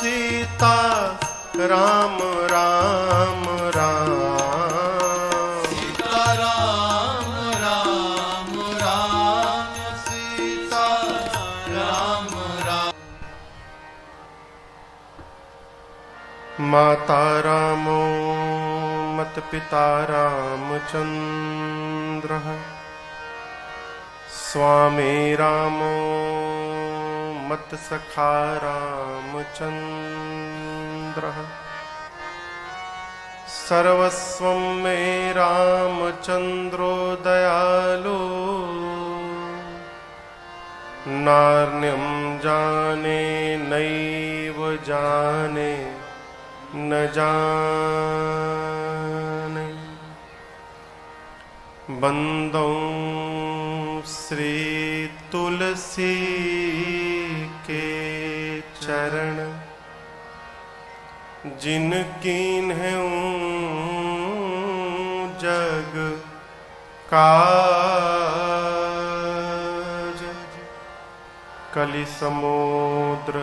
सीता राम राम राम सीता राम राम राम सीता राम राम। माता रामो मत पिता रामचन्द्रः स्वामी रामो मत सखा रामचन्द्रः सर्वस्वं मे रामचन्द्रो दयालु नार्यं जाने नैव जाने न जाने बंदौ श्री तुलसी के चरण जिन कीन्हूं जग काज कलि समुद्र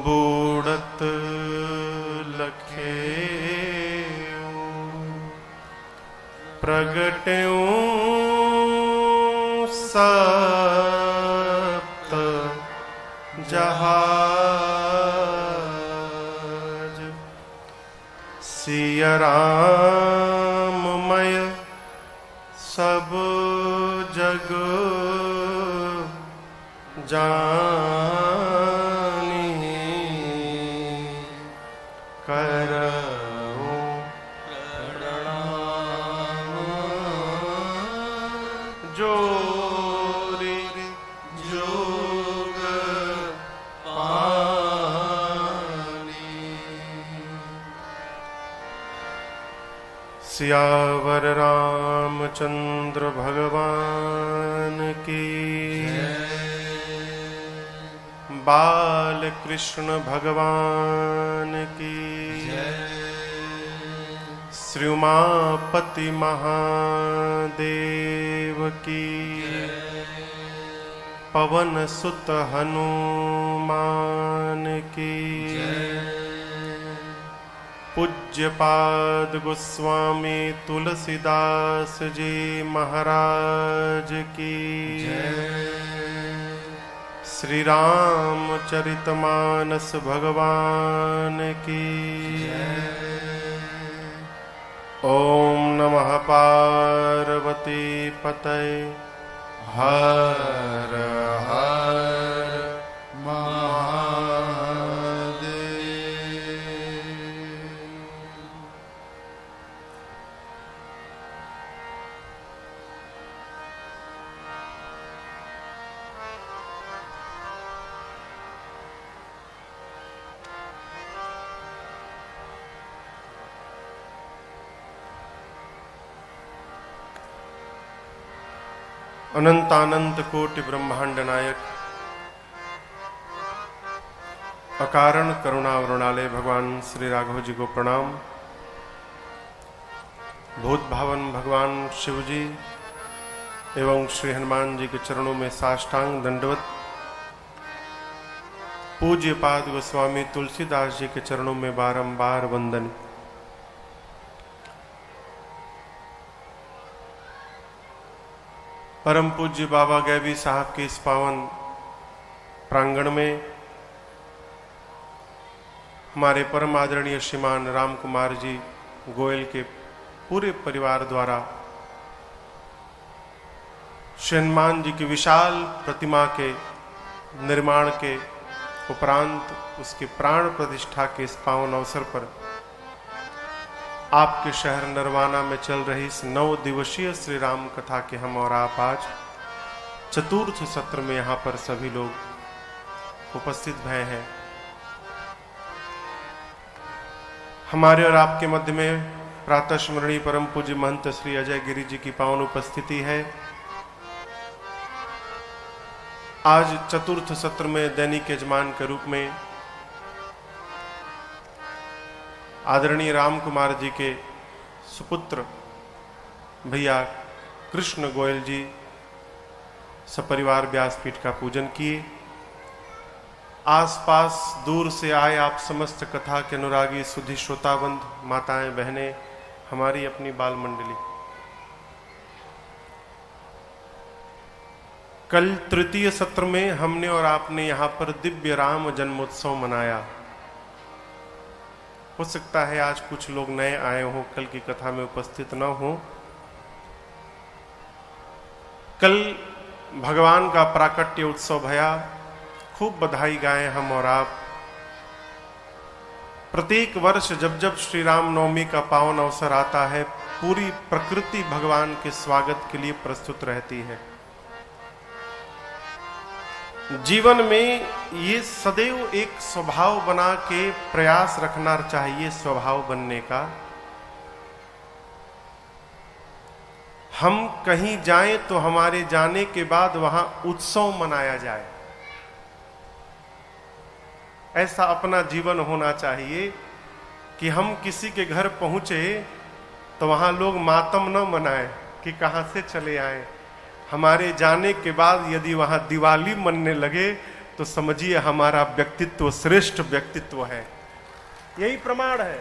बूढ़त लखे प्रगट्यों सप्त जहाज सिया राममय सब जग जानी करऊं प्रणाम जोरी जोग पानी। सियावर रामचंद्र भगवान की बाल कृष्ण भगवान की श्री उमापति महादेव की पवन सुत हनुमान की पूज्यपाद गोस्वामी तुलसीदास जी महाराज की श्री रामचरितमानस भगवान की ओम नमः पार्वती पतये हर हर अनंतानंत कोटि ब्रह्मांड नायक अकारण करुणा वरुणालय भगवान श्री राघव जी को प्रणाम। भूत भावन भगवान शिव जी एवं श्री हनुमान जी के चरणों में साष्टांग दंडवत। पूज्य पाद गोस्वामी तुलसीदास जी के चरणों में बारंबार वंदन। परम पूज्य बाबा गैबी साहब के इस पावन प्रांगण में हमारे परम आदरणीय श्रीमान राम कुमार जी गोयल के पूरे परिवार द्वारा श्री हनुमान जी की विशाल प्रतिमा के निर्माण के उपरांत उसके प्राण प्रतिष्ठा के इस पावन अवसर पर आपके शहर नरवाना में चल रही इस 9 दिवसीय श्री राम कथा के हम और आप आज चतुर्थ सत्र में यहाँ पर सभी लोग उपस्थित भय हैं। हमारे और आपके मध्य में प्रातः स्मरणीय परम पूज्य महंत श्री अजय गिरी जी की पावन उपस्थिति है। आज चतुर्थ सत्र में दैनिक यजमान के रूप में आदरणीय राम कुमार जी के सुपुत्र भैया कृष्ण गोयल जी सपरिवार व्यासपीठ का पूजन किए। आसपास दूर से आए आप समस्त कथा के अनुरागी सुधी श्रोताबंद, माताएं बहनें, हमारी अपनी बाल मंडली, कल तृतीय सत्र में हमने और आपने यहां पर दिव्य राम जन्मोत्सव मनाया। हो सकता है आज कुछ लोग नए आए हों, कल की कथा में उपस्थित न हो। कल भगवान का प्राकट्य उत्सव भया, खूब बधाई गाएं हम और आप। प्रत्येक वर्ष जब जब श्री राम नवमी का पावन अवसर आता है, पूरी प्रकृति भगवान के स्वागत के लिए प्रस्तुत रहती है। जीवन में ये सदैव एक स्वभाव बना के प्रयास रखना चाहिए, स्वभाव बनने का। हम कहीं जाएं तो हमारे जाने के बाद वहां उत्सव मनाया जाए, ऐसा अपना जीवन होना चाहिए कि हम किसी के घर पहुंचे तो वहां लोग मातम न मनाएं कि कहां से चले आए। हमारे जाने के बाद यदि वहां दिवाली मनने लगे तो समझिए हमारा व्यक्तित्व श्रेष्ठ व्यक्तित्व है। यही प्रमाण है।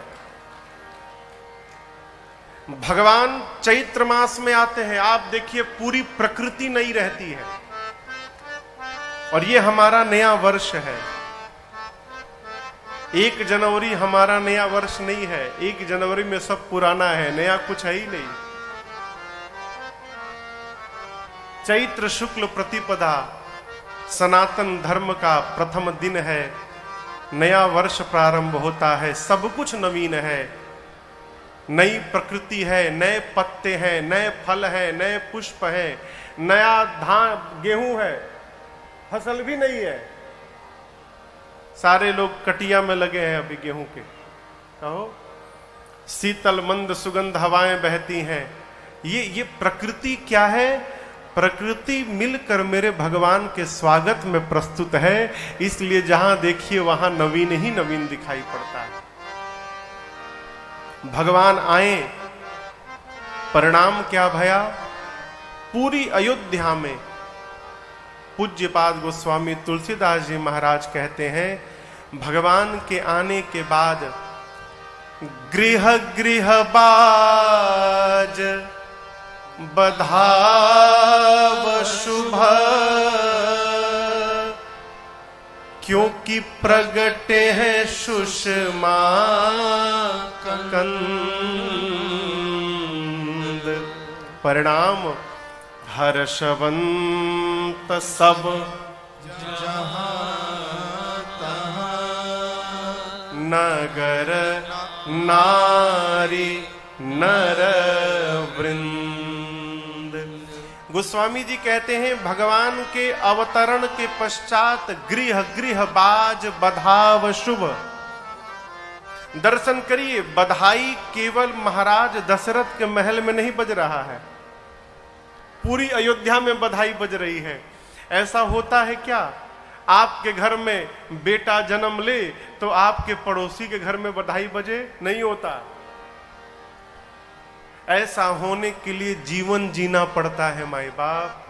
भगवान चैत्र मास में आते हैं, आप देखिए पूरी प्रकृति नई रहती है, और ये हमारा नया वर्ष है। 1 जनवरी हमारा नया वर्ष नहीं है, 1 जनवरी में सब पुराना है, नया कुछ है ही नहीं। चैत्र शुक्ल प्रतिपदा सनातन धर्म का प्रथम दिन है, नया वर्ष प्रारंभ होता है, सब कुछ नवीन है, नई प्रकृति है, नए पत्ते हैं, नए फल हैं, नए पुष्प हैं, नया धान गेहूं है, फसल भी नहीं है। सारे लोग कटिया में लगे हैं अभी गेहूं के। कहो शीतल मंद सुगंध हवाएं बहती हैं। ये प्रकृति क्या है? प्रकृति मिलकर मेरे भगवान के स्वागत में प्रस्तुत है, इसलिए जहां देखिए वहां नवीन ही नवीन दिखाई पड़ता है। भगवान आए, परिणाम क्या भया? पूरी अयोध्या में पूज्यपाद गोस्वामी तुलसीदास जी महाराज कहते हैं, भगवान के आने के बाद गृह गृह बाज बधाव शुभ, क्योंकि प्रगटे हैं सुषमा कंद। परिणाम हर्षवंत सब जहाँ तहाँ, नगर नारी नर वृंद। गोस्वामी जी कहते हैं, भगवान के अवतरण के पश्चात गृह गृह बाज बधाव शुभ। दर्शन करिए, बधाई केवल महाराज दशरथ के महल में नहीं बज रहा है, पूरी अयोध्या में बधाई बज रही है। ऐसा होता है क्या? आपके घर में बेटा जन्म ले तो आपके पड़ोसी के घर में बधाई बजे? नहीं होता। ऐसा होने के लिए जीवन जीना पड़ता है माई बाप।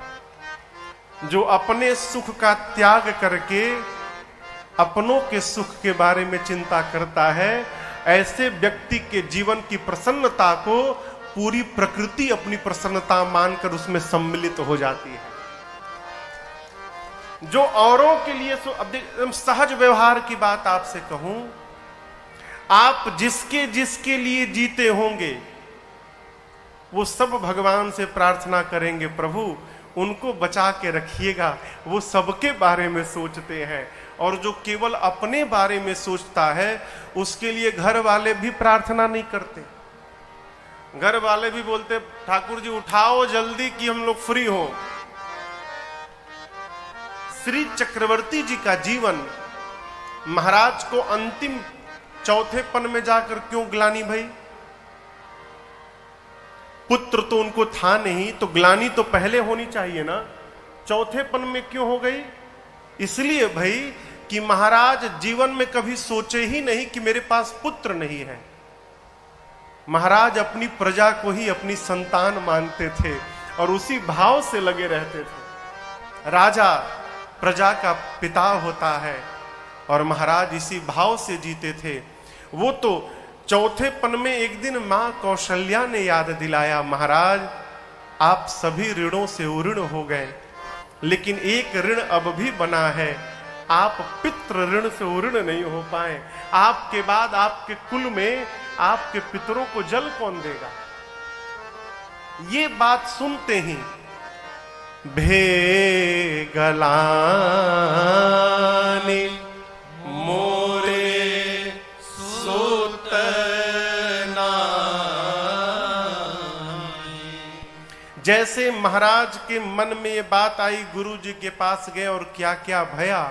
जो अपने सुख का त्याग करके अपनों के सुख के बारे में चिंता करता है, ऐसे व्यक्ति के जीवन की प्रसन्नता को पूरी प्रकृति अपनी प्रसन्नता मानकर उसमें सम्मिलित हो जाती है। जो औरों के लिए सहज व्यवहार की बात आपसे कहूं, आप जिसके जिसके लिए जीते होंगे वो सब भगवान से प्रार्थना करेंगे, प्रभु उनको बचा के रखिएगा। वो सबके बारे में सोचते हैं, और जो केवल अपने बारे में सोचता है उसके लिए घर वाले भी प्रार्थना नहीं करते। घर वाले भी बोलते, ठाकुर जी उठाओ जल्दी कि हम लोग फ्री हो। श्री चक्रवर्ती जी का जीवन महाराज को अंतिम चौथेपन में जाकर क्यों ग्लानि भई? पुत्र तो उनको था नहीं, तो ग्लानि तो पहले होनी चाहिए ना, चौथेपन में क्यों हो गई? इसलिए भाई कि महाराज जीवन में कभी सोचे ही नहीं कि मेरे पास पुत्र नहीं है। महाराज अपनी प्रजा को ही अपनी संतान मानते थे और उसी भाव से लगे रहते थे। राजा प्रजा का पिता होता है, और महाराज इसी भाव से जीते थे। वो तो चौथे पन में एक दिन मां कौशल्या ने याद दिलाया, महाराज आप सभी ऋणों से उऋण हो गए, लेकिन एक ऋण अब भी बना है, आप पितृ ऋण से उऋण नहीं हो पाए। आपके बाद आपके कुल में आपके पितरों को जल कौन देगा? ये बात सुनते ही भेगलानी मोरे सोतना, जैसे महाराज के मन में ये बात आई, गुरु जी के पास गए और क्या क्या भया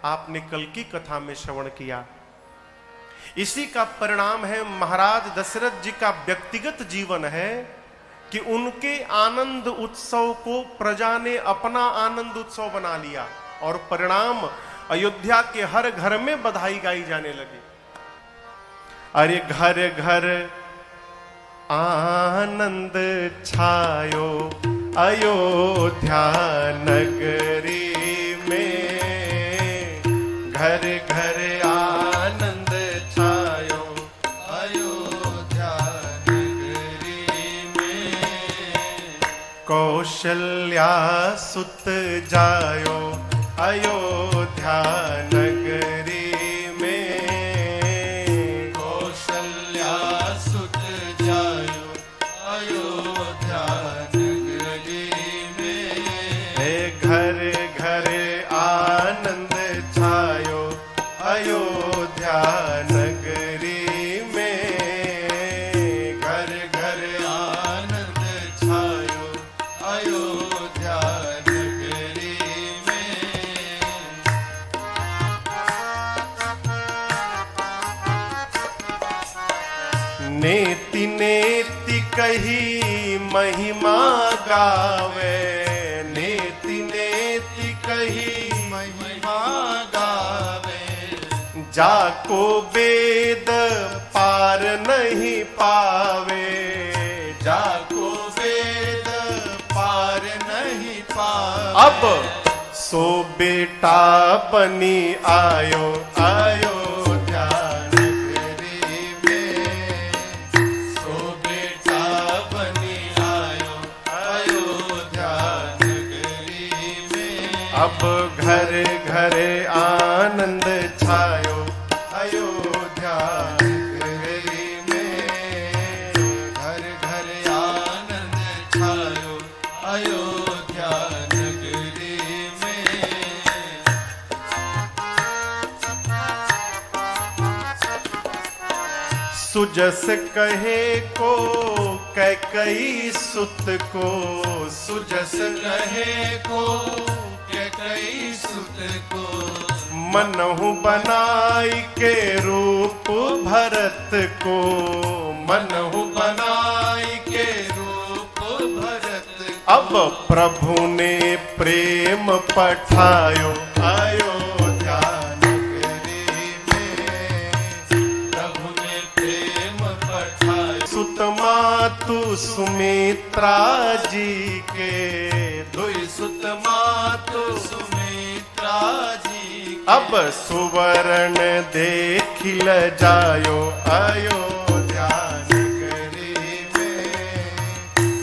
आपने कल की कथा में श्रवण किया। इसी का परिणाम है महाराज दशरथ जी का व्यक्तिगत जीवन है कि उनके आनंद उत्सव को प्रजा ने अपना आनंद उत्सव बना लिया और परिणाम अयोध्या के हर घर में बधाई गाई जाने लगी। अरे घर घर आनंद छायो अयोध्या नगरी में, घर घर आनंद छायो अयोध्या नगरी में, कौशल्या सुत जायो अयोध्या नगरी में, कौशल्या सुत जायो अयोध्या नगरी में, घर घर आनंद छायो अयोध्या नगरी में, घर घर आनंद छायो अयोध्या नगरी में। नेति नेति कही महिमा गावे, नेति नेति कही महिमा गावे, जाको वेद पार नहीं पावे, जाको वेद पार नहीं पावे। अब सो बेटा बनी आयो अयोध्या नगरी में, सो बेटा बनी आयो अयोध्या नगरी में, अब घर घर आनंद छायो अयोध्या नगरी में, घर घर आनंद छायो अयोध्या नगरी में। सुजस कहे को कैकई सुत को, सुजस कहे को कैकई सुत को, मनहु बनाई के रूप भरत को, मनहु बनाई के रूप भरत को। अब प्रभु ने प्रेम पठायो अयोध्या नगरी में, प्रभु ने प्रेम पठायो सुत मातु सुमित्रा जी के, दुई सुत मातु सुमित्रा जी। अब सुवर्ण देखिल जायो अयोध्या नगरी में,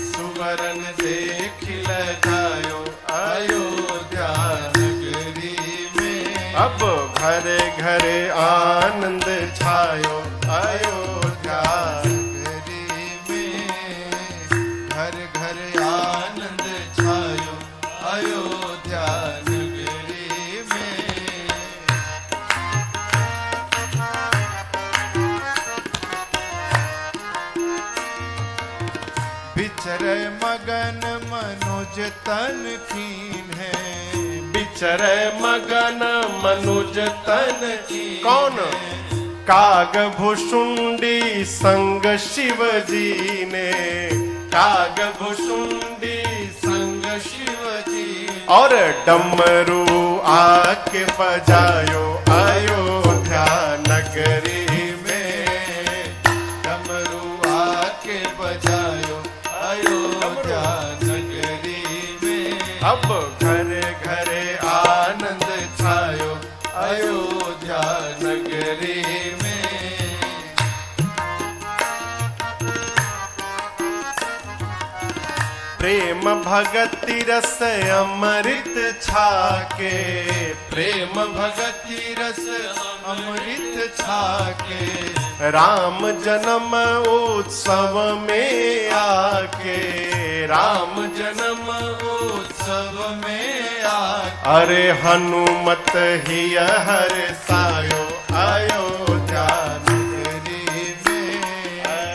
सुवर्ण देखिल जायो अयोध्या नगरी में, अब घर घर आनंद छायो अयोध्या नगरी में, घर घर आनंद छायो अयोध्या नगरी में। बिचरे मगन मनुज तन कीन है, बिचरे मगन मनुज तन कीन। कौन? काग भुषुंडी संग शिव जी ने, काग भुषुंडी संग शिव जी, और डमरू आके बजायो अयोध्या नगरी में, डमरू आके बजायो अयोध्या नगरी में। अब घर घर आनंद छायो अयोध्या प्रेम भगति रस अमृत छाके, प्रेम भगति रस अमृत छाके, राम जन्म उत्सव में आके, राम जन्म उत्सव में आके, अरे हनुमत ही हर सायो अयोध्या नगरी में,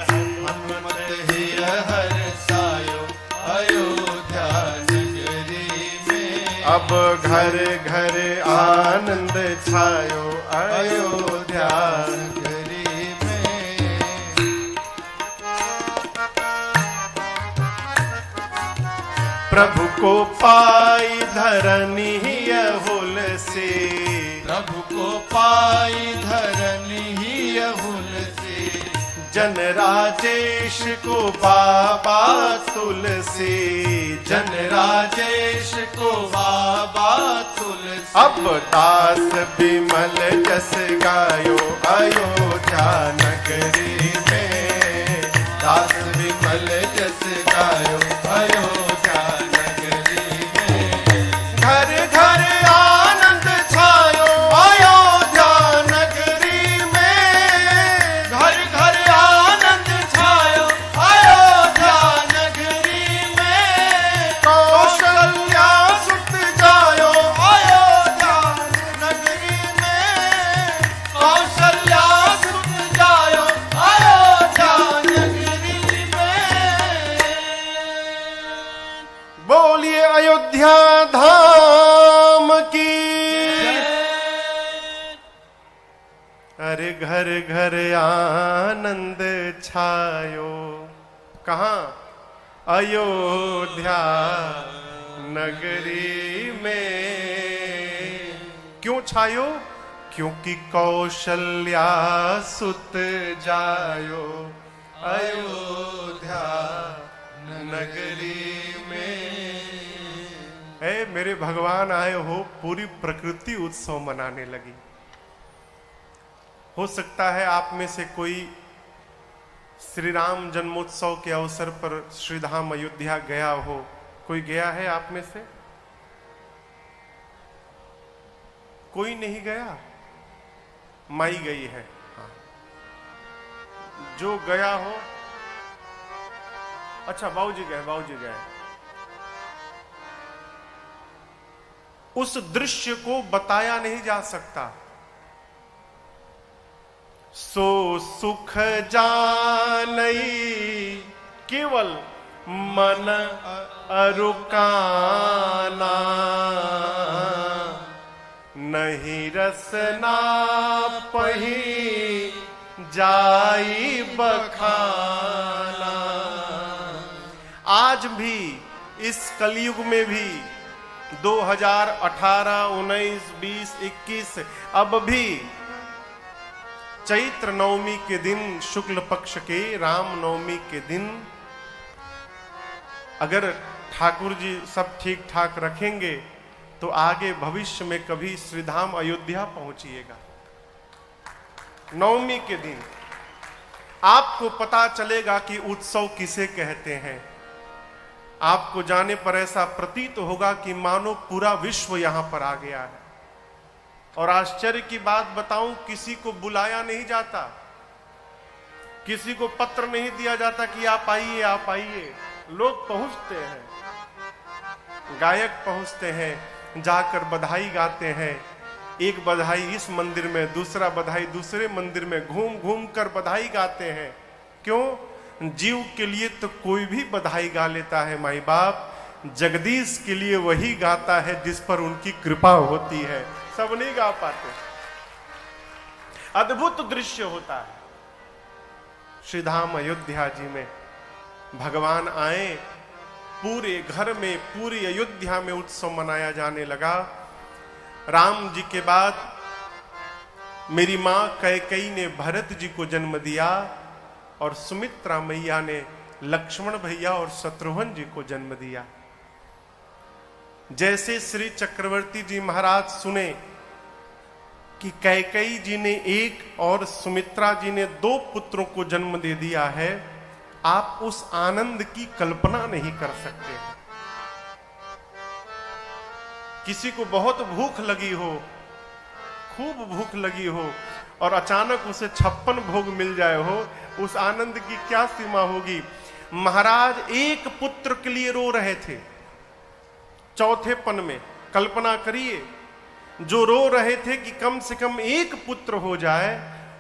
हनुमत ही हर सायो अयोध्या नगरी में, अब घर घर आनंद छायो अयोध्या। नगरी में। प्रभु को पाई धरनी यहुल से, प्रभु को पाई धरनी ही अहुल से, जन राजेश को बाबा तुलसी, जन राजेश को बाबा तुलसी, अब दास विमल जस गायो अयोध्या नगरी में, दास विमल जस गायो अयोध्या नगरी में, घर घर आनंद छायो अयोध्या नगरी में, घर घर आनंद छायो अयोध्या नगरी में, कौशल्या सुत जायो अयोध्या नगरी में, कौशल्या सुत जायो अयोध्या नगरी में। बोलिए अयोध्या धाम की। अरे घर घर आनंद छायो, कहाँ? अयोध्या नगरी में। क्यों छायो? क्योंकि कौशल्या सुत जायो अयोध्या नगरी में। ऐ मेरे भगवान आए हो, पूरी प्रकृति उत्सव मनाने लगी। हो सकता है आप में से कोई श्री राम जन्मोत्सव के अवसर पर श्रीधाम अयोध्या गया हो। कोई गया है आप में से? कोई नहीं गया? माई गई है। हाँ। जो गया हो, अच्छा बाबूजी गए, बाबूजी गए। उस दृश्य को बताया नहीं जा सकता। सो सुख जानई केवल मन अरुकाना, नहीं रसना पही जाई बखाना। आज भी इस कलयुग में भी 2018, 19, 20, 21 अब भी चैत्र नवमी के दिन, शुक्ल पक्ष के राम नवमी के दिन, अगर ठाकुर जी सब ठीक ठाक रखेंगे तो आगे भविष्य में कभी श्रीधाम अयोध्या पहुंचिएगा। नवमी के दिन आपको पता चलेगा कि उत्सव किसे कहते हैं। आपको जाने पर ऐसा प्रतीत होगा कि मानो पूरा विश्व यहां पर आ गया है। और आश्चर्य की बात बताऊं, किसी को बुलाया नहीं जाता, किसी को पत्र नहीं दिया जाता कि आप आइए आप आइए। लोग पहुंचते हैं, गायक पहुंचते हैं, जाकर बधाई गाते हैं। एक बधाई इस मंदिर में, दूसरा बधाई दूसरे मंदिर में, घूम घूम कर बधाई गाते हैं। क्यों? जीव के लिए तो कोई भी बधाई गा लेता है माई बाप, जगदीश के लिए वही गाता है जिस पर उनकी कृपा होती है। सब नहीं गा पाते। अद्भुत दृश्य होता है। श्रीधाम अयोध्या जी में भगवान आए, पूरे घर में, पूरी अयोध्या में उत्सव मनाया जाने लगा। राम जी के बाद मेरी मां कैकेयी ने भरत जी को जन्म दिया और सुमित्रा मैया ने लक्ष्मण भैया और शत्रुघ्न जी को जन्म दिया। जैसे श्री चक्रवर्ती जी महाराज सुने कि कैकेयी जी ने एक और सुमित्रा जी ने 2 पुत्रों को जन्म दे दिया है, आप उस आनंद की कल्पना नहीं कर सकते। किसी को बहुत भूख लगी हो, खूब भूख लगी हो, और अचानक उसे 56 भोग मिल जाए हो, उस आनंद की क्या सीमा होगी। महाराज एक पुत्र के लिए रो रहे थे चौथेपन में। कल्पना करिए, जो रो रहे थे कि कम से कम एक पुत्र हो जाए,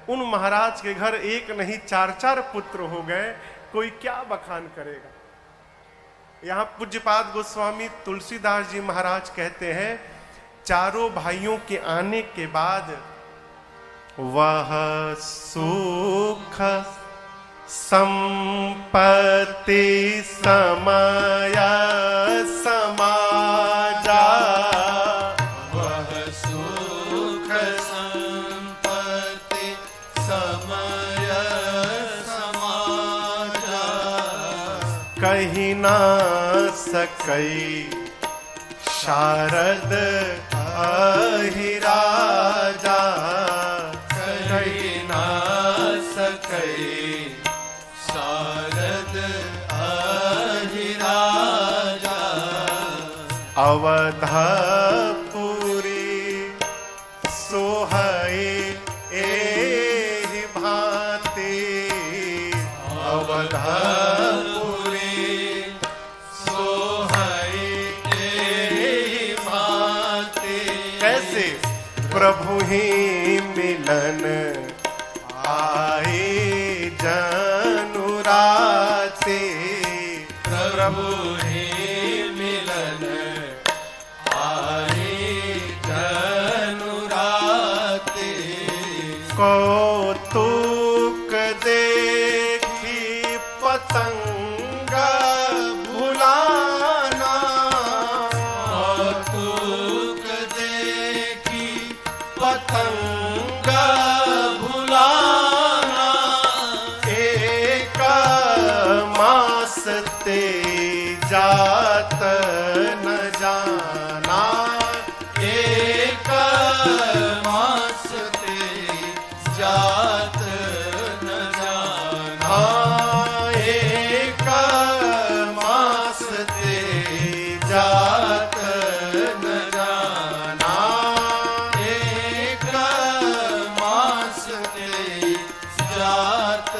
उन महाराज के घर एक नहीं 4-4 पुत्र हो गए। कोई क्या बखान करेगा। यहां पूज्यपाद गोस्वामी तुलसीदास जी महाराज कहते हैं, चारों भाइयों के आने के बाद वह सुख संपत्ति समय समाजा, वह सुख संपत्ति समय समाजा, कहीं ना सकई शारद अहिराजा, कहीं ना सकई शारद अहिराजा, अवधपुरी सोहई एहि भांति, अवधपुरी सोहई एहि भांति। कैसे प्रभु ही मिलन आए जनुराते, प्रभु ही मिलन आए जनुराते, कौतुक देखी पतंग भुलाना, कौतुक देखी पतंग भुलाना, एक मास ते जात न जाना, एक मास ते जात न जाना, हाँ एक मास ते जात न जाना, एक मास ते जात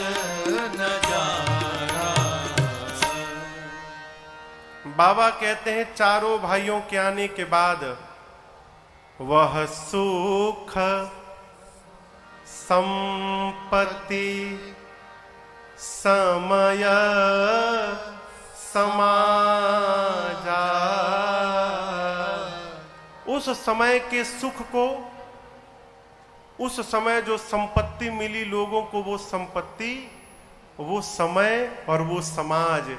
न जाना। बाबा कहते हैं चारों भाइयों के आने के बाद वह सुख संपत्ति समय समाजा, उस समय के सुख को, उस समय जो संपत्ति मिली लोगों को, वो संपत्ति, वो समय और वो समाज,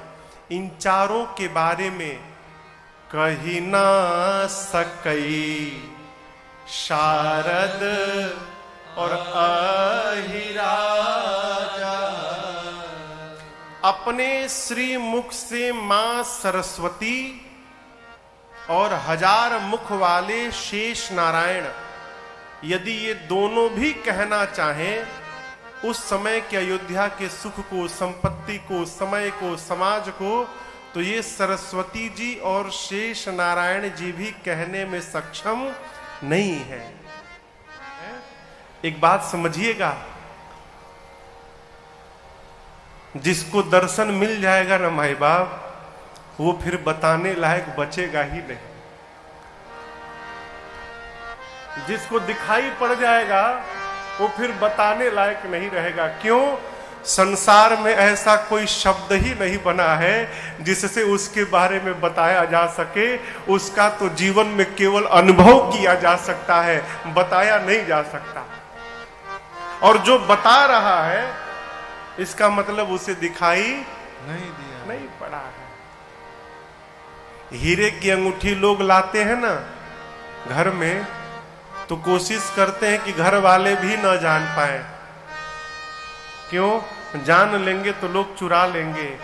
इन चारों के बारे में कही ना सकई शारद और अहिराजा। अपने श्री मुख से मां सरस्वती और 1000 मुख वाले शेष नारायण, यदि ये दोनों भी कहना चाहें उस समय के अयोध्या के सुख को, संपत्ति को, समय को, समाज को, तो ये सरस्वती जी और शेष नारायण जी भी कहने में सक्षम नहीं है। एक बात समझिएगा, जिसको दर्शन मिल जाएगा ना माई बाप, वो फिर बताने लायक बचेगा ही नहीं। जिसको दिखाई पड़ जाएगा वो फिर बताने लायक नहीं रहेगा। क्यों? संसार में ऐसा कोई शब्द ही नहीं बना है जिससे उसके बारे में बताया जा सके। उसका तो जीवन में केवल अनुभव किया जा सकता है, बताया नहीं जा सकता। और जो बता रहा है इसका मतलब उसे दिखाई नहीं पड़ा है। हीरे की अंगूठी लोग लाते हैं ना घर में, तो कोशिश करते हैं कि घर वाले भी न जान पाए। क्यों? जान लेंगे तो लोग चुरा लेंगे।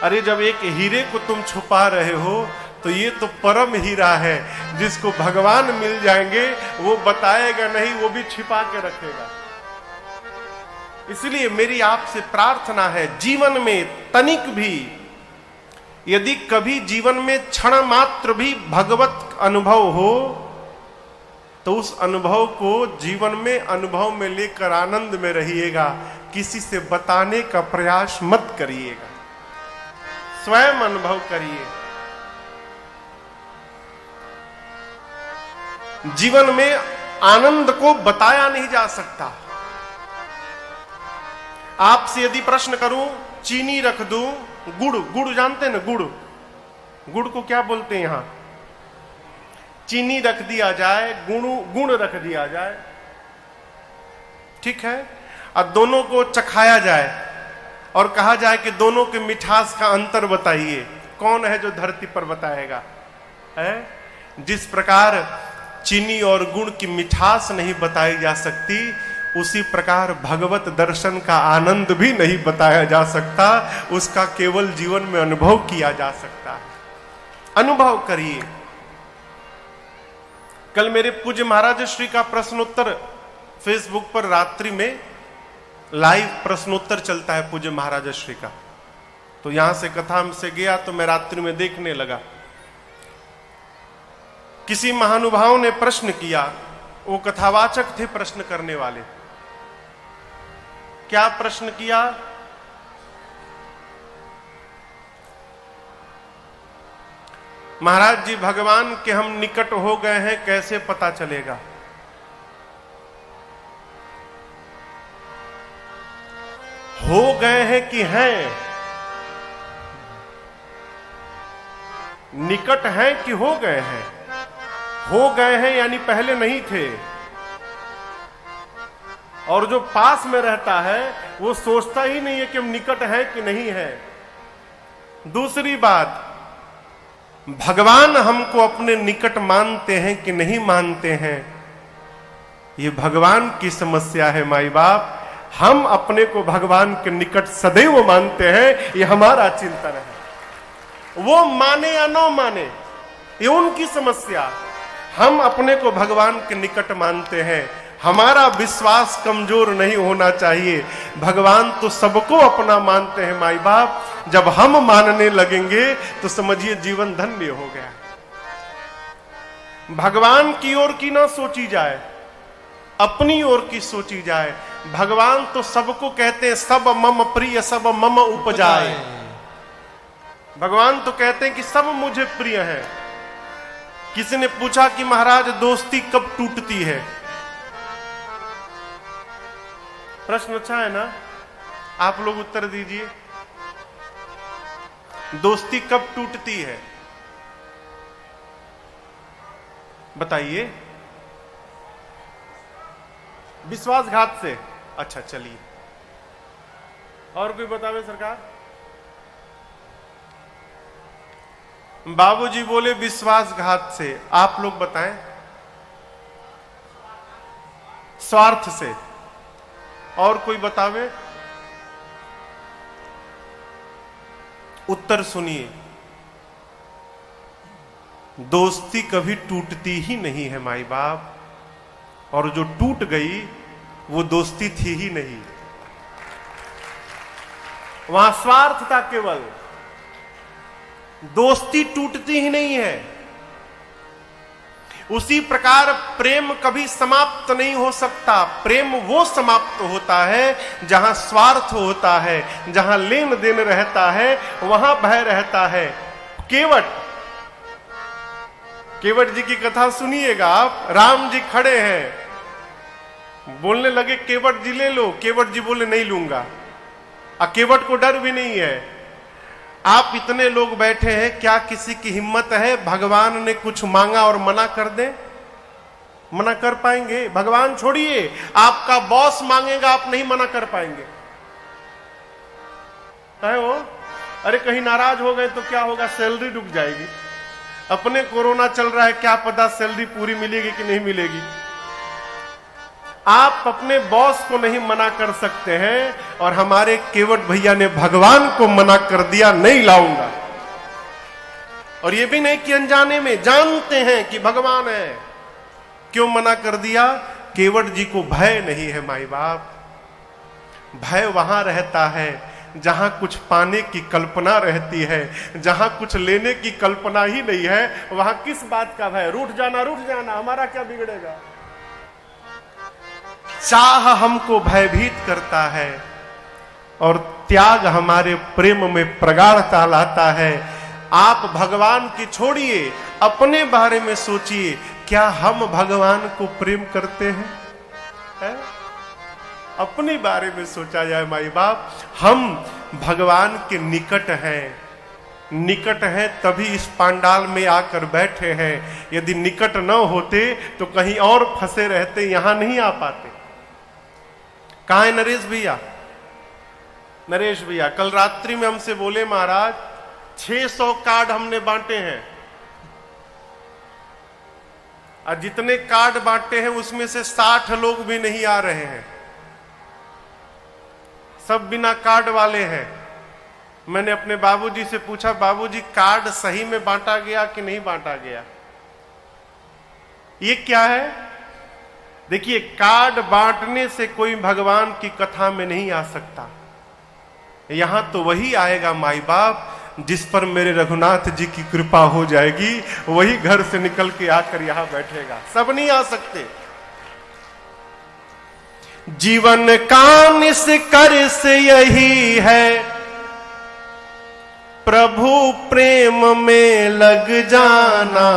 अरे जब एक हीरे को तुम छुपा रहे हो तो ये तो परम हीरा है, जिसको भगवान मिल जाएंगे वो बताएगा नहीं, वो भी छिपा के रखेगा। इसलिए मेरी आपसे प्रार्थना है, जीवन में तनिक भी, यदि कभी जीवन में क्षण मात्र भी भगवत अनुभव हो, तो उस अनुभव को जीवन में अनुभव में लेकर आनंद में रहिएगा। किसी से बताने का प्रयास मत करिएगा, स्वयं अनुभव करिए। जीवन में आनंद को बताया नहीं जा सकता। आपसे यदि प्रश्न करूं, चीनी रख दूं, गुड़ जानते हैं ना, गुड़ को क्या बोलते हैं यहां? चीनी रख दिया जाए, गुड़ रख दिया जाए, ठीक है, और दोनों को चखाया जाए और कहा जाए कि दोनों के मिठास का अंतर बताइए, कौन है जो धरती पर बताएगा? है? जिस प्रकार चीनी और गुड़ की मिठास नहीं बताई जा सकती, उसी प्रकार भगवत दर्शन का आनंद भी नहीं बताया जा सकता, उसका केवल जीवन में अनुभव किया जा सकता है। अनुभव करिए। कल मेरे पूज्य महाराज श्री का प्रश्नोत्तर फेसबुक पर रात्रि में लाइव प्रश्नोत्तर चलता है पूज्य महाराज श्री का, तो यहां से कथा से गया तो मैं रात्रि में देखने लगा। किसी महानुभाव ने प्रश्न किया, वो कथावाचक थे प्रश्न करने वाले। क्या प्रश्न किया? महाराज जी, भगवान के हम निकट हो गए हैं, कैसे पता चलेगा? हो गए हैं कि हैं? निकट हैं कि हो गए हैं? हो गए हैं यानी पहले नहीं थे, और जो पास में रहता है वो सोचता ही नहीं है कि हम निकट हैं कि नहीं है। दूसरी बात, भगवान हमको अपने निकट मानते हैं कि नहीं मानते हैं, ये भगवान की समस्या है माई बाप। हम अपने को भगवान के निकट सदैव मानते हैं, ये हमारा चिंतन है। वो माने या न माने, ये उनकी समस्या। हम अपने को भगवान के निकट मानते हैं, हमारा विश्वास कमजोर नहीं होना चाहिए। भगवान तो सबको अपना मानते हैं माई बाप। जब हम मानने लगेंगे तो समझिए जीवन धन्य हो गया। भगवान की ओर की ना सोची जाए, अपनी ओर की सोची जाए। भगवान तो सबको कहते हैं, सब मम प्रिय सब मम उपजाए। भगवान तो कहते हैं कि सब मुझे प्रिय है। किसी ने पूछा कि महाराज दोस्ती कब टूटती है? प्रश्न अच्छा है ना, आप लोग उत्तर दीजिए। दोस्ती कब टूटती है बताइए? विश्वासघात से। अच्छा चलिए, और कोई बतावे सरकार? बाबूजी बोले विश्वासघात से, आप लोग बताएं। स्वार्थ से। और कोई बतावे? उत्तर सुनिए, दोस्ती कभी टूटती ही नहीं है माई बाप, और जो टूट गई वो दोस्ती थी ही नहीं, वहां स्वार्थ था केवल। दोस्ती टूटती ही नहीं है। उसी प्रकार प्रेम कभी समाप्त नहीं हो सकता। प्रेम वो समाप्त होता है जहां स्वार्थ होता है, जहां लेन देन रहता है, वहां भय रहता है। केवट जी की कथा सुनिएगा आप। राम जी खड़े हैं, बोलने लगे केवट जी ले लो। केवट जी बोले नहीं लूंगा। केवट को डर भी नहीं है। आप इतने लोग बैठे हैं, क्या किसी की हिम्मत है भगवान ने कुछ मांगा और मना कर दे? मना कर पाएंगे? भगवान छोड़िए, आपका बॉस मांगेगा, आप नहीं मना कर पाएंगे है वो? अरे कहीं नाराज हो गए तो क्या होगा? सैलरी रुक जाएगी। अपने कोरोना चल रहा है, क्या पता सैलरी पूरी मिलेगी कि नहीं मिलेगी। आप अपने बॉस को नहीं मना कर सकते हैं, और हमारे केवट भैया ने भगवान को मना कर दिया, नहीं लाऊंगा। और ये भी नहीं कि अनजाने में, जानते हैं कि भगवान है। क्यों मना कर दिया? केवट जी को भय नहीं है माई बाप। भय वहां रहता है जहां कुछ पाने की कल्पना रहती है, जहां कुछ लेने की कल्पना ही नहीं है, वहां किस बात का भय? रूठ जाना, हमारा क्या बिगड़ेगा? चाह हमको भयभीत करता है और त्याग हमारे प्रेम में प्रगाढ़ता लाता है। आप भगवान की छोड़िए, अपने बारे में सोचिए, क्या हम भगवान को प्रेम करते हैं? है? अपने बारे में सोचा जाए माई बाप, हम भगवान के निकट हैं तभी इस पांडाल में आकर बैठे हैं। यदि निकट न होते तो कहीं और फंसे रहते, यहां नहीं आ पाते। कहां है नरेश भैया? नरेश भैया कल रात्रि में हमसे बोले, महाराज 600 कार्ड हमने बांटे हैं और जितने कार्ड बांटे हैं उसमें से 60 लोग भी नहीं आ रहे हैं, सब बिना कार्ड वाले हैं। मैंने अपने बाबूजी से पूछा, बाबूजी कार्ड सही में बांटा गया कि नहीं बांटा गया? ये क्या है? देखिए, कार्ड बांटने से कोई भगवान की कथा में नहीं आ सकता। यहां तो वही आएगा माई बाप जिस पर मेरे रघुनाथ जी की कृपा हो जाएगी, वही घर से निकल के आकर यहां बैठेगा। सब नहीं आ सकते। जीवन का निष्कर्ष यही है, प्रभु प्रेम में लग जाना।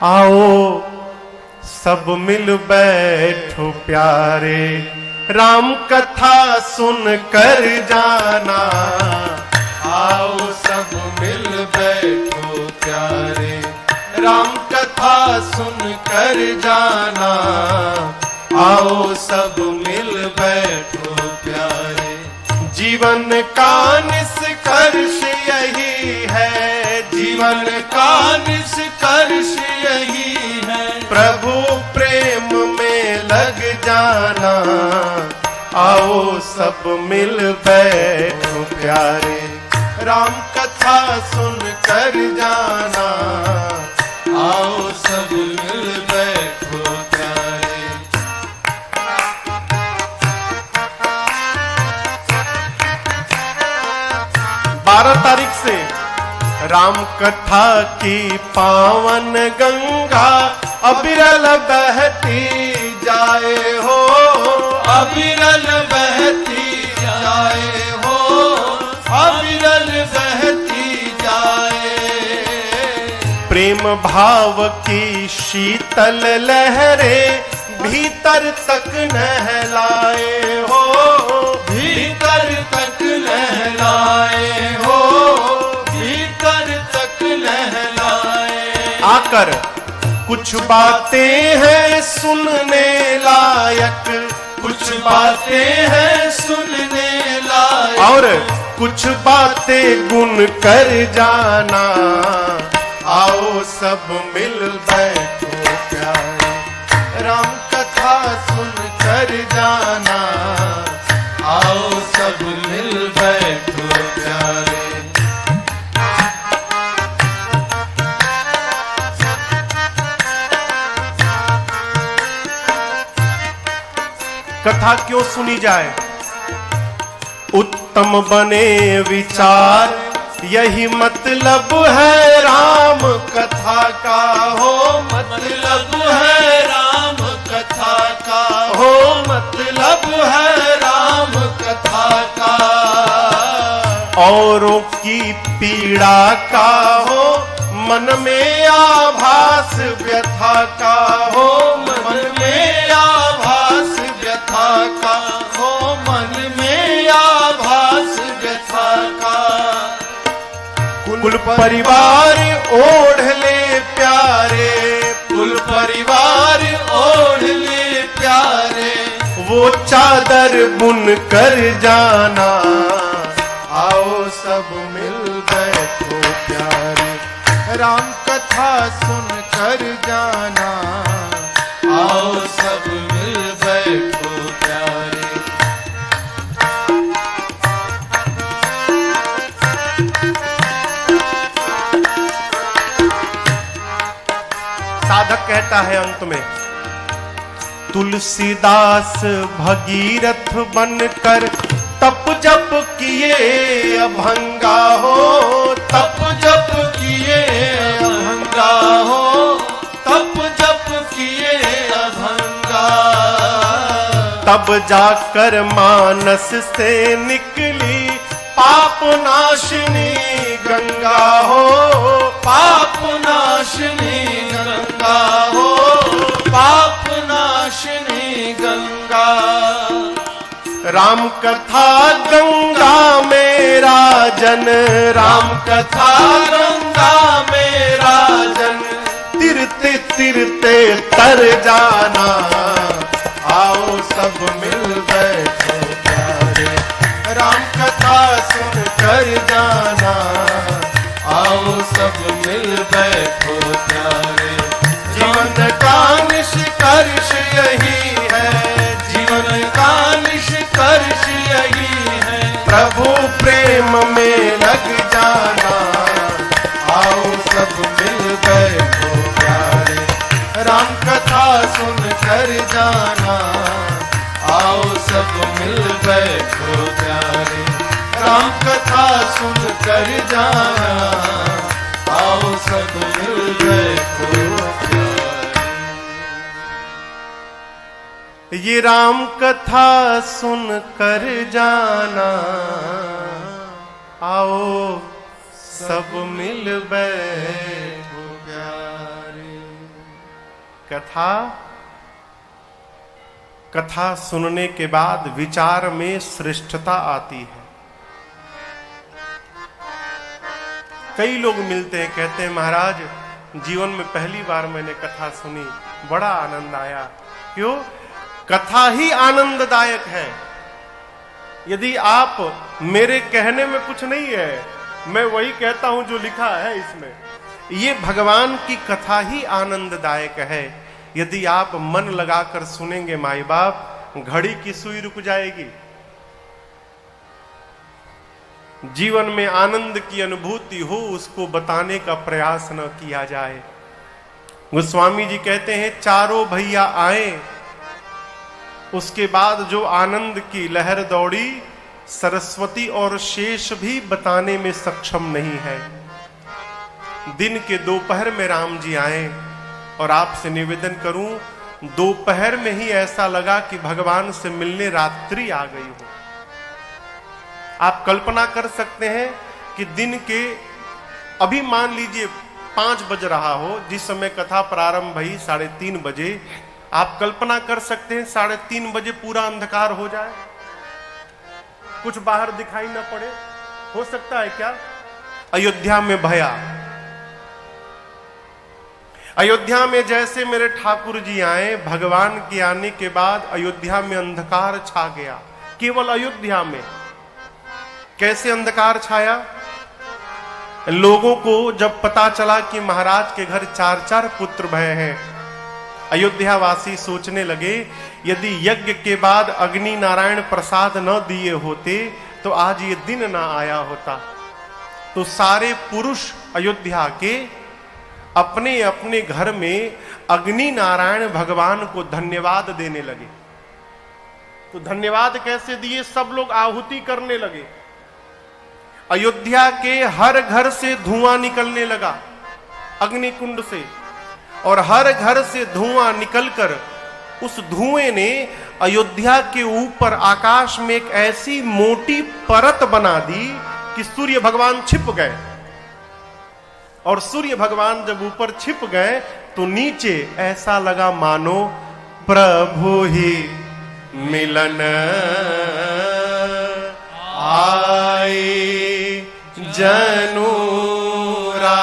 आओ सब मिल बैठो प्यारे, राम कथा सुन कर जाना। आओ सब मिल बैठो प्यारे, राम कथा सुन कर जाना। आओ सब मिल बैठो प्यारे। जीवन का निष्कर्ष यही है, जीवन का निष्कर्ष यही है, प्रभु प्रेम में लग जाना। आओ सब मिल बैठो प्यारे, राम कथा सुन कर जाना। आओ सब मिल बैठो प्यारे। 12 तारीख से राम कथा की पावन गंगा अविरल बहती जाए हो, अविरल बहती जाए हो, अविरल बहती जाए। प्रेम भाव की शीतल लहरें भीतर तक नहलाए हो, भीतर तक लहलाए हो, भीतर तक लहलाए। आकर कुछ बातें हैं सुनने लायक, कुछ बातें हैं सुनने लायक, और कुछ बातें गुन कर जाना। आओ सब मिल बैठो प्यारे, राम कथा सुन कर जाना। आओ सब मिल बैठो प्यारे। कथा क्यों सुनी जाए? उत्तम बने विचार, यही मतलब है राम कथा का हो। मतलब है राम कथा का हो मतलब है राम कथा का। औरों की पीड़ा का हो, मन में आभास व्यथा का हो। मन में आभास व्यथा का हो, मन में आभास व्यथा का। कुल परिवार ओढ़ ले प्यारे, कुल परिवार ओढ़ ले प्यारे। वो चादर बुन कर जाना। आओ सब मिल बैठो प्यारे, राम कथा सुन कर जाना। आओ सब मिल बैठो प्यारे। साधक कहता है अंत में, तुलसीदास भगीरथ बनकर तप जप किए अभंगा हो, तप जप किए अभंगा हो, तप जप किए अभंगा। तब जाकर मानस से निकली पाप नाशिनी गंगा हो, पाप नाशिनी गंगा हो, पाप नाशिनी गंगा। राम कथा गंगा मेरा जन, राम कथा गंगा मेरा जन, तिरते तिरते तर जाना, आओ सब मिल बैठो प्यारे, राम कथा सुन कर जाना, आओ सब मिल बैठो प्यारे। जीवन का निष्कर्ष यही है, जीवन का निष्कर्ष यही है, प्रभु प्रेम में लग जाना, आओ सब मिल बैठो प्यारे, राम कथा सुन कर जाना, आओ सब मिल बैठो प्यारे, राम कथा सुन कर जाना, आओ सब मिल बैठो प्यारे। ये राम कथा सुन कर जाना, आओ सब मिल बैठो प्यारे। कथा सुनने के बाद विचार में श्रेष्ठता आती है। कई लोग मिलते हैं, कहते हैं महाराज जीवन में पहली बार मैंने कथा सुनी, बड़ा आनंद आया। क्यों? कथा ही आनंददायक है। यदि आप मेरे कहने में कुछ नहीं है, मैं वही कहता हूं जो लिखा है इसमें। ये भगवान की कथा ही आनंददायक है। यदि आप मन लगाकर सुनेंगे माई बाप, घड़ी की सुई रुक जाएगी। जीवन में आनंद की अनुभूति हो, उसको बताने का प्रयास न किया जाए। गोस्वामी जी कहते हैं चारों भैया आए, उसके बाद जो आनंद की लहर दौड़ी, सरस्वती और शेष भी बताने में सक्षम नहीं है। दिन के दोपहर में राम जी आए, और आपसे निवेदन करूं, दोपहर में ही ऐसा लगा कि भगवान से मिलने रात्रि आ गई हो। आप कल्पना कर सकते हैं कि दिन के, अभी मान लीजिए 5 बज रहा हो, जिस समय कथा प्रारंभ भई 3:30 बजे, आप कल्पना कर सकते हैं 3:30 बजे पूरा अंधकार हो जाए, कुछ बाहर दिखाई न पड़े। हो सकता है क्या? अयोध्या में भया, अयोध्या में जैसे मेरे ठाकुर जी आए, भगवान के आने के बाद अयोध्या में अंधकार छा गया। केवल अयोध्या में कैसे अंधकार छाया? लोगों को जब पता चला कि महाराज के घर 4-4 पुत्र भय हैं, अयोध्या वासी सोचने लगे यदि यज्ञ के बाद अग्नि नारायण प्रसाद न दिए होते तो आज ये दिन ना आया होता। तो सारे पुरुष अयोध्या के अपने अपने घर में अग्नि नारायण भगवान को धन्यवाद देने लगे। तो धन्यवाद कैसे दिए? सब लोग आहुति करने लगे। अयोध्या के हर घर से धुआं निकलने लगा अग्नि कुंड से, और हर घर से धुआं निकलकर उस धुएं ने अयोध्या के ऊपर आकाश में एक ऐसी मोटी परत बना दी कि सूर्य भगवान छिप गए। और सूर्य भगवान जब ऊपर छिप गए तो नीचे ऐसा लगा मानो प्रभु ही मिलन आए जनुरा।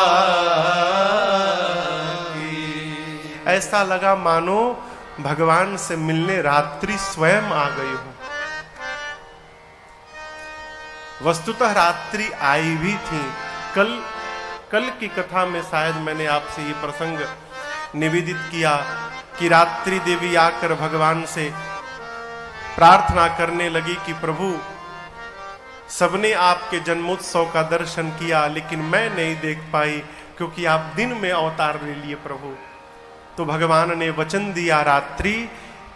ऐसा लगा मानो भगवान से मिलने रात्रि स्वयं आ गई हो। वस्तुतः रात्रि आई भी थी। कल की कथा में शायद मैंने आपसे ये प्रसंग निवेदित किया कि रात्रि देवी आकर भगवान से प्रार्थना करने लगी कि प्रभु, सबने आपके जन्मोत्सव का दर्शन किया लेकिन मैं नहीं देख पाई क्योंकि आप दिन में अवतार ले लिए प्रभु। तो भगवान ने वचन दिया, रात्रि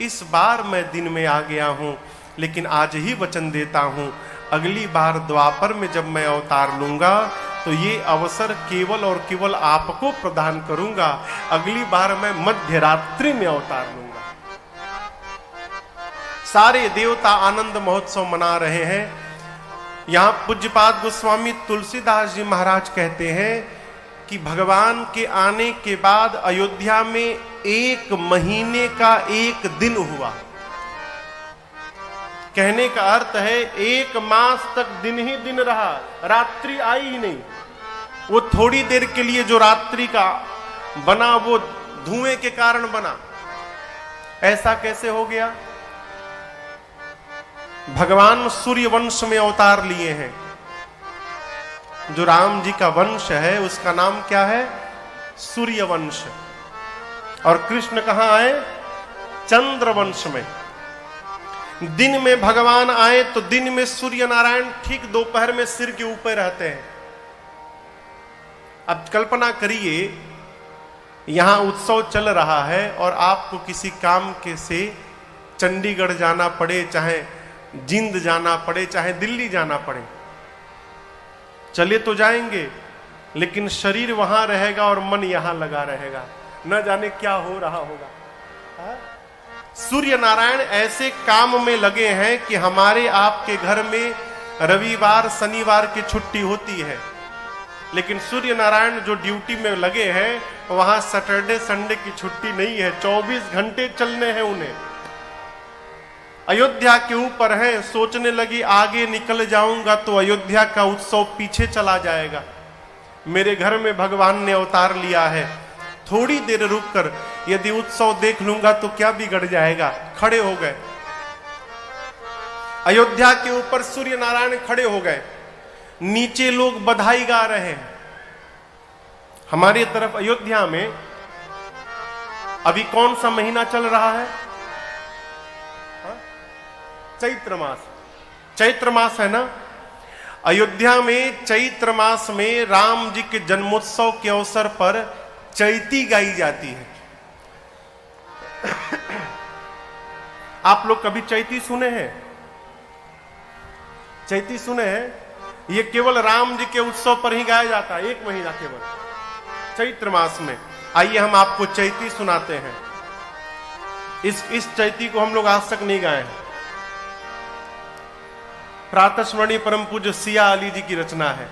इस बार मैं दिन में आ गया हूं, लेकिन आज ही वचन देता हूं, अगली बार द्वापर में जब मैं अवतार लूंगा तो ये अवसर केवल और केवल आपको प्रदान करूंगा। अगली बार मैं मध्य रात्रि में अवतार लूंगा। सारे देवता आनंद महोत्सव मना रहे हैं। यहां पूज्यपाद गोस्वामी तुलसीदास जी महाराज कहते हैं कि भगवान के आने के बाद अयोध्या में 1 महीने का 1 दिन हुआ। कहने का अर्थ है 1 मास तक दिन ही दिन रहा, रात्रि आई ही नहीं। वो थोड़ी देर के लिए जो रात्रि का बना वो धुएं के कारण बना। ऐसा कैसे हो गया? भगवान सूर्य वंश में अवतार लिए हैं। जो राम जी का वंश है उसका नाम क्या है? सूर्य वंश। और कृष्ण कहां आए? चंद्र वंश में। दिन में भगवान आए तो दिन में सूर्य नारायण ठीक दोपहर में सिर के ऊपर रहते हैं। अब कल्पना करिए यहां उत्सव चल रहा है और आपको किसी काम के से चंडीगढ़ जाना पड़े, चाहे जिंद जाना पड़े, चाहे दिल्ली जाना पड़े। चले तो जाएंगे, लेकिन शरीर वहां रहेगा और मन यहां लगा रहेगा, न जाने क्या हो रहा होगा। सूर्य नारायण ऐसे काम में लगे हैं कि हमारे आपके घर में रविवार शनिवार की छुट्टी होती है, लेकिन सूर्य नारायण जो ड्यूटी में लगे हैं वहां सैटरडे संडे की छुट्टी नहीं है। 24 घंटे चलने हैं उन्हें। अयोध्या के ऊपर है, सोचने लगी आगे निकल जाऊंगा तो अयोध्या का उत्सव पीछे चला जाएगा। मेरे घर में भगवान ने अवतार लिया है, थोड़ी देर रुककर यदि उत्सव देख लूंगा तो क्या बिगड़ जाएगा। खड़े हो गए अयोध्या के ऊपर, सूर्य नारायण खड़े हो गए। नीचे लोग बधाई गा रहे हैं। हमारी तरफ अयोध्या में अभी कौन सा महीना चल रहा है? चैत्र मास। चैत्र मास है ना। अयोध्या में चैत्र मास में राम जी के जन्मोत्सव के अवसर पर चैती गाई जाती है। आप लोग कभी चैती सुने हैं? चैती सुने हैं? ये केवल राम जी के उत्सव पर ही गाया जाता है, 1 महीना केवल चैत्र मास में। आइए हम आपको चैती सुनाते हैं। इस चैती को हम लोग आज तक नहीं गाए हैं। प्रातस्मरणीय परम पूज्य सिया अली जी की रचना है।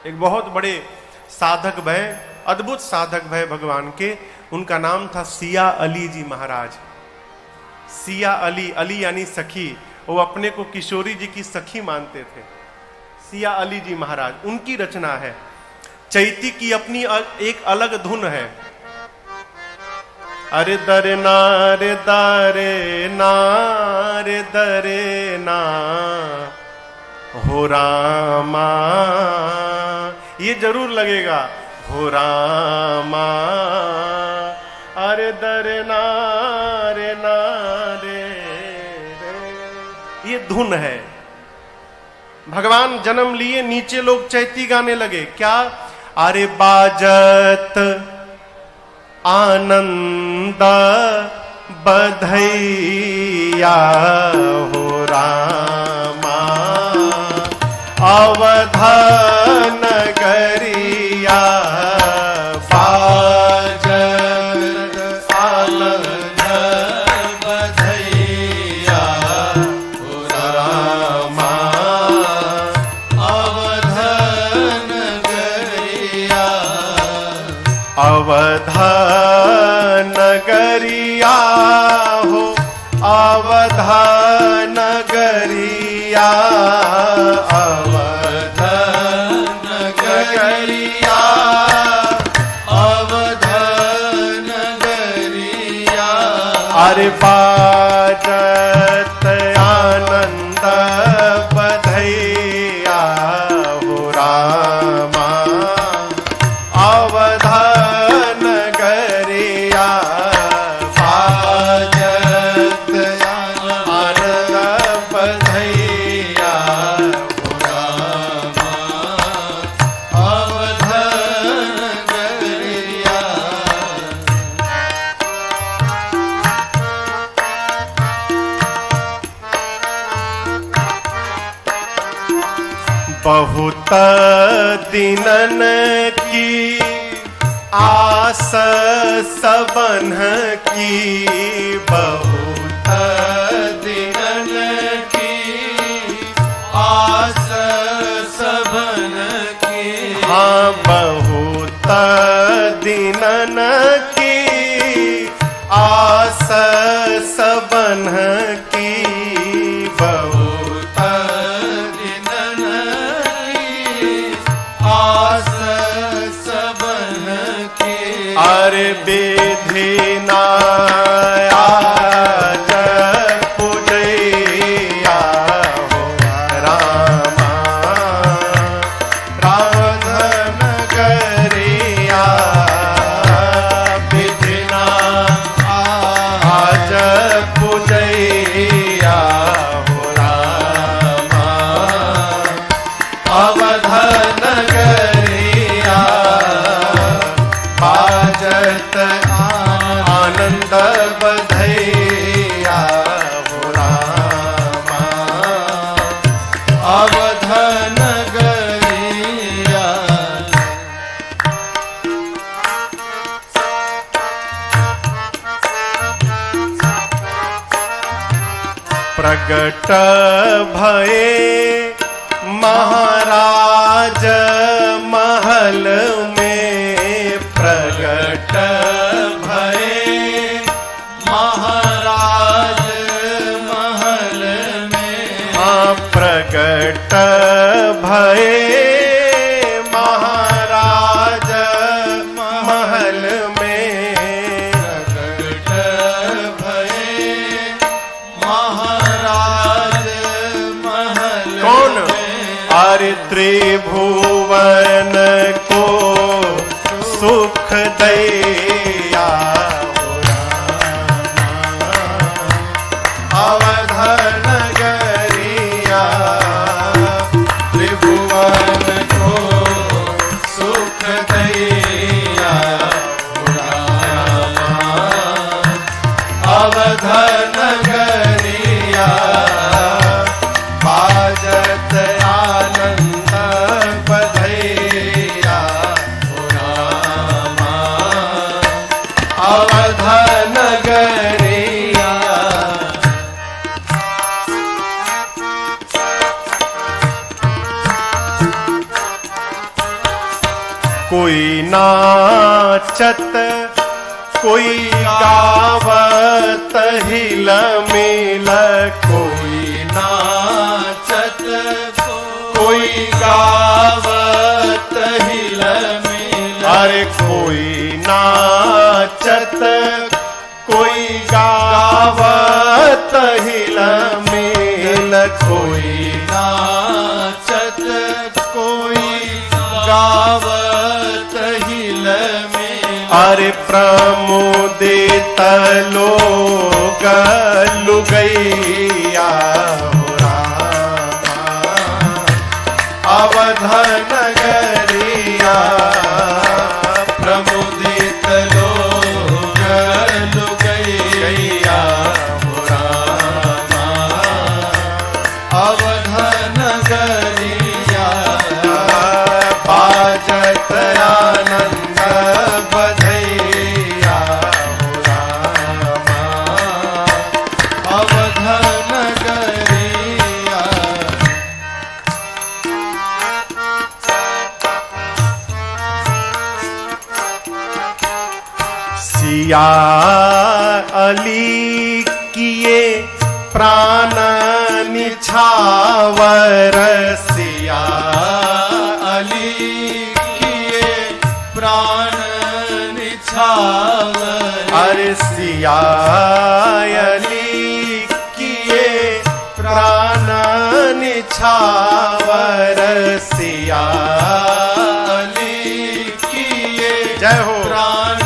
एक बहुत बड़े साधक भय, अद्भुत साधक भय भगवान के, उनका नाम था सिया अली जी महाराज। सिया अली, अली यानी सखी, वो अपने को किशोरी जी की सखी मानते थे। सिया अली जी महाराज, उनकी रचना है। चैती की अपनी एक अलग धुन है। अरे दरे ना रे दरे ना रे दरे ना हो रामा, ये जरूर लगेगा हो रामा। अरे दरे ना रे ना रे, ये धुन है। भगवान जन्म लिए, नीचे लोग चैती गाने लगे। क्या? अरे बाजत आनंद बधैया हो रामा, अवधा नगरिया बाजत आनंद बधैया हो रामा, अवधा नगरिया, अवधा नगरिया हो, अवधा नगरिया, अवधा नगरिया, अवधा नगरिया। अरे बाजत आनंद बधैया हो रामा, अवधा नगरिया, बाजत आनंद बधैया हो रामा, अवधा नगरिया। बहुत दिनन की आस सबन की, बहुत दिनन की आस सबन की। हाँ बहुत दिनन की आस सबन की, बहुत दिनन की आस सबन की। अरे बेधिना आज पूजैया हो रामा, रावधन गरिया बेधिना आज पूजैया हो रामा, अवधन गरिया बाजत आनंद बधैया हो रामा, अवधन गरिया। प्रगट भये महाराज महल में, प्रगट भये महाराज महल में। हाँ प्रगट भये महाराज महल में, प्रगट भये महाराज महल कौन? में। अरे त्रिभुवन को सुख दैया हो रामा, अवधन गरिया त्रिभुवन को सुख दैया हो रामा, अवधन गरिया बाजत आनंद बधैया हो रामा, अवधन गरिया। कोई नाचत कोई गावत हिल मिल, कोई नाचत कोई गावत हिल मिल। अरे कोई नाचत कोई गावत हिल मिल, कोई नाचत कोई गावत हिल मिल। अरे प्रमुदित लोग लुगैया हो रामा, अवधन गरिया प्रमुदित लोग लुगैया हो रामा, अवधन गरिया बाजत आनंद बधैया हो रामा, अवधन गरिया। सिया अली किए प्राण निछावर, सिया अली किए प्राण निछावर। अरे सिया अली किए प्राण निछावर, सिया अली किए जय हो प्राण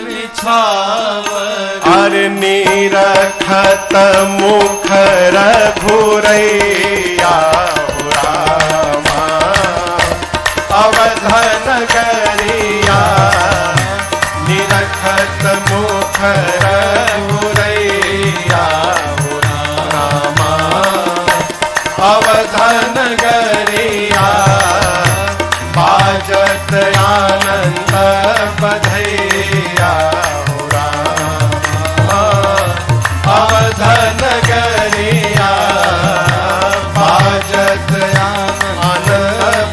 निछावर। अरे निरखत मुखर घुरैया हो रामा, अवधन गरिया निरखत मुखर घुरैया हो रामा, अवधन गरिया बधैया हो रामा अवध नगरिया बाजत आनंद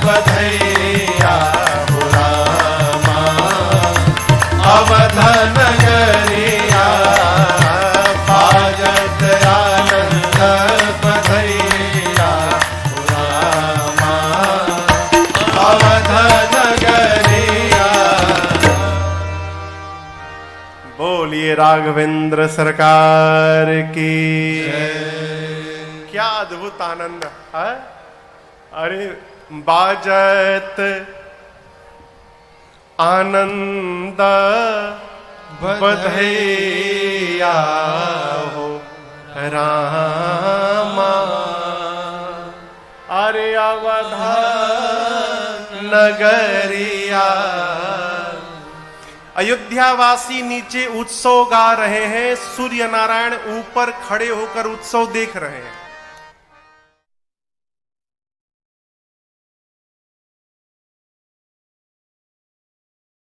बधैया हो रामा अवध नगरिया बाजत आनंद बधैया हो रामा अवध नगरिया। बोलिए राघवेंद्र सरकार की। क्या अद्भुत आनंद है। अरे बाजत आनंद बधैया हो रामा अरे अवध नगरिया। अयोध्यावासी नीचे उत्सव गा रहे हैं, सूर्य नारायण ऊपर खड़े होकर उत्सव देख रहे हैं।